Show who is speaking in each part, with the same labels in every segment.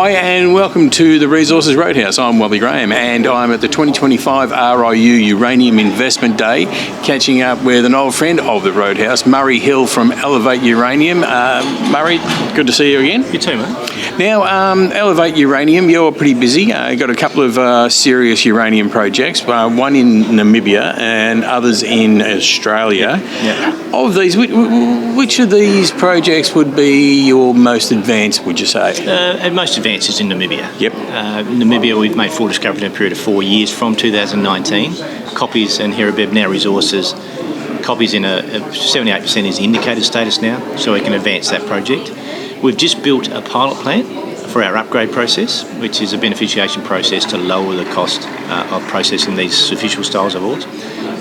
Speaker 1: Hi and welcome to the Resources Roadhouse. I'm Wally and I'm at the 2025 RIU Uranium Investment Day, catching up with an old friend of the Roadhouse, Murray Hill from EL8 Uranium. Murray, good to see you again.
Speaker 2: You too, mate.
Speaker 1: Now, EL8 Uranium, you're pretty busy. You've got a couple of serious uranium projects, one in Namibia and others in Australia.
Speaker 2: Yeah.
Speaker 1: Of these, which of these projects would be your most advanced, would you say?
Speaker 2: Most advanced is in Namibia.
Speaker 1: Yep.
Speaker 2: Namibia, we've made full discovery in a period of 4 years from 2019. Copies and Heribeb now resources. Copies in 78% is indicated status now, so we can advance that project. We've just built a pilot plant for our upgrade process, which is a beneficiation process to lower the cost of processing these superficial styles of ores.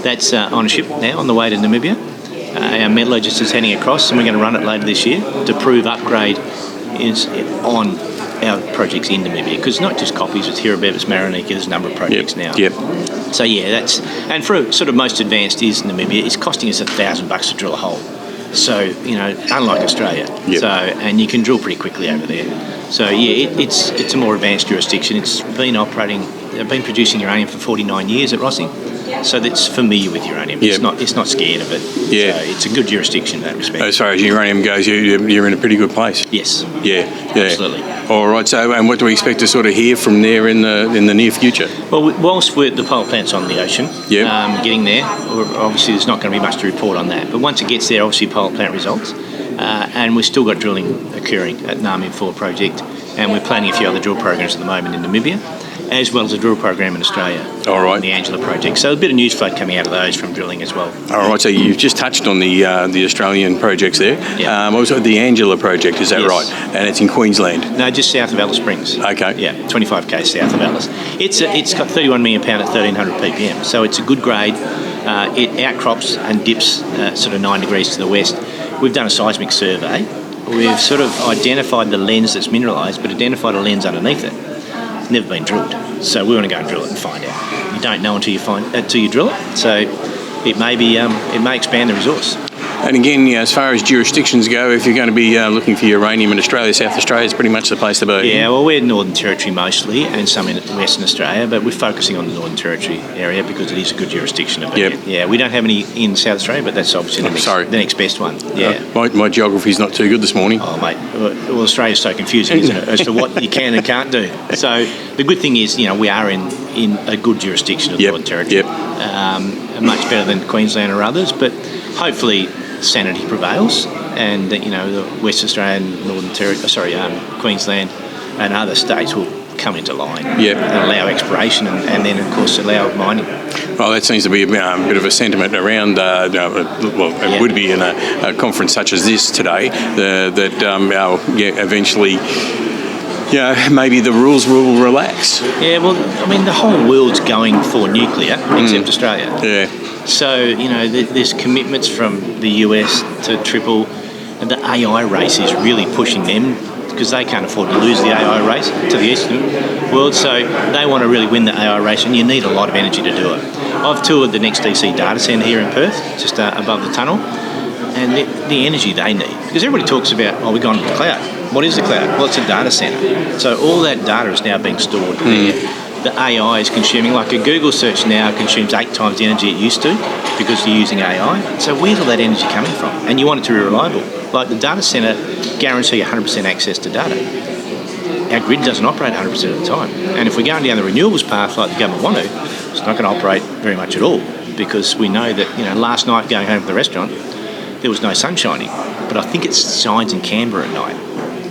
Speaker 2: That's on a ship now on the way to Namibia. Our metallurgist is heading across, and we're going to run it later this year to prove upgrade is on our projects in Namibia, because it's not just copies, it's Heribeb, it's Maranika, there's a number of projects now.
Speaker 1: Yep.
Speaker 2: So yeah, that's, and for sort of most advanced is Namibia, it's costing us $1,000 to drill a hole. So, you know, unlike Australia.
Speaker 1: Yep.
Speaker 2: So, and you can drill pretty quickly over there. So yeah, it's a more advanced jurisdiction. It's been producing uranium for 49 years at Rossing. So that's familiar with uranium.
Speaker 1: Yep.
Speaker 2: It's not scared of it.
Speaker 1: Yeah.
Speaker 2: So it's a good jurisdiction in that respect.
Speaker 1: As far as uranium goes, you're in a pretty good place.
Speaker 2: Yes.
Speaker 1: Yeah.
Speaker 2: Absolutely.
Speaker 1: All right. So, and what do we expect to sort of hear from there in the near future?
Speaker 2: Well, whilst the pilot plant's on the ocean, getting there, obviously there's not going to be much to report on that. But once it gets there, obviously pilot plant results, and we've still got drilling occurring at Namibian 4 project, and we're planning a few other drill programs at the moment in Namibia, as well as a drill program in Australia.
Speaker 1: All right.
Speaker 2: The Angela project. So a bit of news flow coming out of those from drilling as well.
Speaker 1: All right. So you've just touched on the Australian projects there.
Speaker 2: Yeah.
Speaker 1: Also the Angela project, is that
Speaker 2: Yes.
Speaker 1: right? And it's in Queensland.
Speaker 2: No, just south of Alice Springs.
Speaker 1: Okay.
Speaker 2: Yeah, 25k south of Alice. It's got 31 million pound at 1300 ppm, so it's a good grade. It outcrops and dips sort of 9 degrees to the west. We've done a seismic survey. We've sort of identified the lens that's mineralised, but identified a lens underneath it. It's never been drilled, so we want to go and drill it and find out. You don't know until you drill it. So it may expand the resource.
Speaker 1: And again, as far as jurisdictions go, if you're going to be looking for uranium in Australia, South Australia is pretty much the place to be.
Speaker 2: Yeah, well, we're Northern Territory mostly, and some in Western Australia, but we're focusing on the Northern Territory area because it is a good jurisdiction to be in. Yeah, we don't have any in South Australia, but that's obviously the next best one. Yeah.
Speaker 1: My geography's not too good this morning.
Speaker 2: Oh, mate. Well, Australia's so confusing, isn't it, as to what you can and can't do. So the good thing is, we are in a good jurisdiction of the Northern Territory. Much better than Queensland or others, but hopefully sanity prevails, and the West Australian, Northern Territory, Queensland, and other states will come into line.
Speaker 1: Yep.
Speaker 2: And allow exploration, and then of course allow mining.
Speaker 1: Well, that seems to be a bit of a sentiment around. It would be in a conference such as this today that eventually. Maybe the rules will relax.
Speaker 2: Yeah, well, I mean, the whole world's going for nuclear, except Australia.
Speaker 1: Yeah.
Speaker 2: So, there's commitments from the US to triple, and the AI race is really pushing them, because they can't afford to lose the AI race to the Eastern world, so they want to really win the AI race, and you need a lot of energy to do it. I've toured the next DC data centre here in Perth, just above the tunnel, and the energy they need, because everybody talks about, we're going to the cloud. What is the cloud? Well, it's a data centre. So all that data is now being stored there. The AI is consuming, like a Google search now consumes 8 times the energy it used to because you're using AI. So where's all that energy coming from? And you want it to be reliable. Like the data centre guarantee 100% access to data. Our grid doesn't operate 100% of the time. And if we're going down the renewables path like the government want to, it's not going to operate very much at all, because we know that, last night going home from the restaurant, there was no sun shining. But I think it shines in Canberra at night.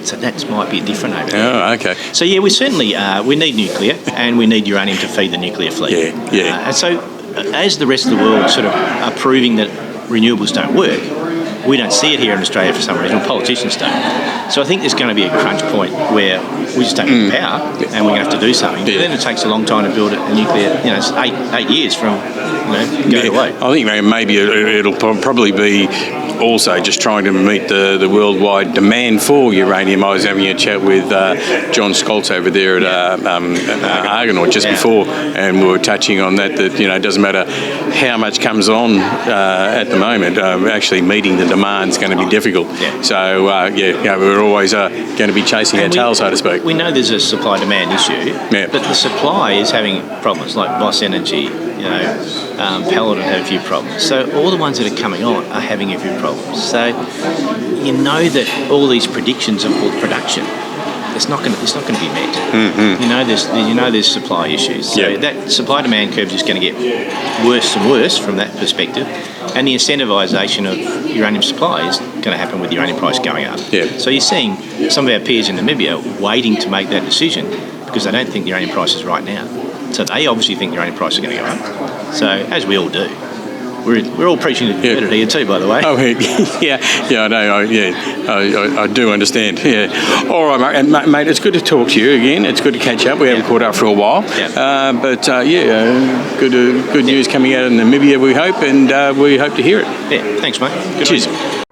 Speaker 2: So that might be different over there.
Speaker 1: Oh, okay.
Speaker 2: So yeah, we certainly we need nuclear, and we need uranium to feed the nuclear fleet.
Speaker 1: Yeah.
Speaker 2: And so, as the rest of the world sort of are proving that renewables don't work, we don't see it here in Australia for some reason. Politicians don't. So I think there's going to be a crunch point where we just don't have the power, and we're going to have to do something. But then it takes a long time to build a nuclear. It's 8 years from going away.
Speaker 1: I think maybe it'll probably be also just trying to meet the worldwide demand for uranium. I was having a chat with John Scholz over there at Argonaut just before, and we were touching on that it doesn't matter how much comes on at the moment, actually meeting the demand's going to be difficult.
Speaker 2: Yeah.
Speaker 1: So, we're always going to be chasing our tail, so to speak.
Speaker 2: We know there's a supply-demand issue,
Speaker 1: Yeah.
Speaker 2: but the supply is having problems, like Boss Energy, Paladin had a few problems. So all the ones that are coming on are having a few problems. So you know that all these predictions of production, it's not going to be met.
Speaker 1: Mm-hmm.
Speaker 2: You know there's supply issues. So that supply-demand curve is just going to get worse and worse from that perspective. And the incentivisation of uranium supply is going to happen with the uranium price going up.
Speaker 1: Yeah.
Speaker 2: So you're seeing some of our peers in Namibia waiting to make that decision because they don't think the uranium price is right now. So they obviously think the uranium price is going to go up. So, as we all do. We're all preaching to the converted here too, by the way.
Speaker 1: Oh, I know. I do understand. Yeah. All right, mate. And, mate, it's good to talk to you again. It's good to catch up. We haven't caught up for a while.
Speaker 2: Yeah.
Speaker 1: Good news coming out of Namibia, we hope, and we hope to hear it.
Speaker 2: Yeah, thanks, mate. Good
Speaker 1: Cheers.
Speaker 2: on you.